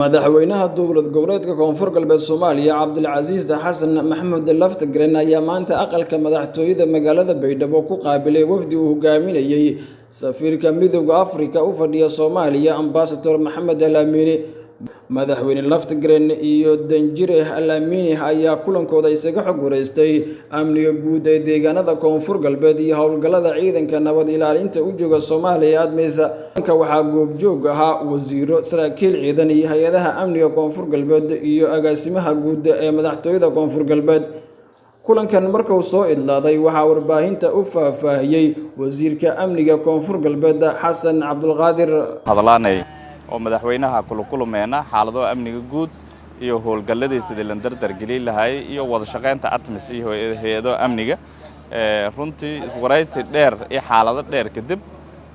madaxweynaha dowlad goboleedka koonfur galbeed Soomaaliya Cabdilcasiis Xasan Maxamed Laftagreen ayaa maanta aqalka madaxtooyada magaalada Baydhabo ku qaabilay wafdi uu hogaaminayay safiirka Midowga Afrika u fadhiya Soomaaliya Ambassador Maxamed Al-Amini. madaxweyne Laftagreen iyo Danjire Al-Amini ayaa kulankooda isaga xog wareystay amniga guud ee deegaanada koonfur galbeed iyo howlgallada ciidanka nabad ilaalinta u jooga Soomaaliya admeysa. waxaa goobjoog ahaa wasiiro, saraakiil ciidan iyo hay'adaha amniga koonfur galbeed iyo agaasimaha guud ee madaxtooyada koonfur galbeed. kulankan markuu soo idlaaday waxaa warbaahinta u faahfaahiyay wasiirka amniga koonfur galbeed Xasan Cabdulqaadir. oo madaxweynaha kulumeena xaalado amniga guud iyo howlgalladiisa la dardar gelin lahaay iyo wada shaqeynta ATMIS iyo hay'ado amniga runtii iswaraysi dheer iyo xaalado dheer kadib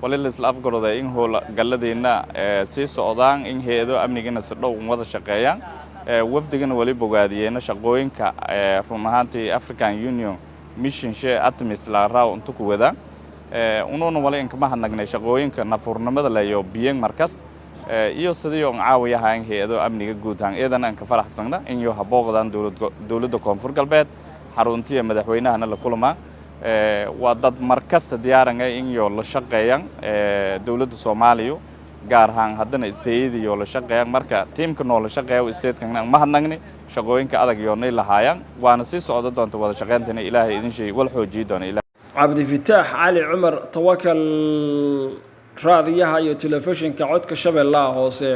wali la isla afgarooday in howlgalladeena si socdaan in hay'ado amnigana si dhow wada shaqeeyaan wafdigana wali bogaadiyeen shaqooyinka run ahaantii African Union mission shee ATMIS la raaw inta ku wada unoona wali in kama hadnagnay shaqooyinka nafurnimada la iyo biyeen markas iyo sidii oo caawiyahan hay'ado amniga guud ahaan eedana aan ka faraxsanahay in iyo habooqdan dawladda koonfur galbeed xaruntii madaxweynahana la kulma waa dad markasta diyaaranay in iyo la shaqeeyaan dawladda Soomaaliya gaar ahaan haddana isteeyada iyo la shaqeeyaan marka teamka noo la shaqeeyo isteedkan ma hadnagni shaqooyinka adag iyo nay lahaayaan waana sii socdo doonto wada shaqeyntina Ilaahay idin sheey wal xoojiyo doona Ilaahay. Cabdi Fataax Ali Umar Tawakkal raadiyaha iyo telefishinka codka Shabeellaha Hoose.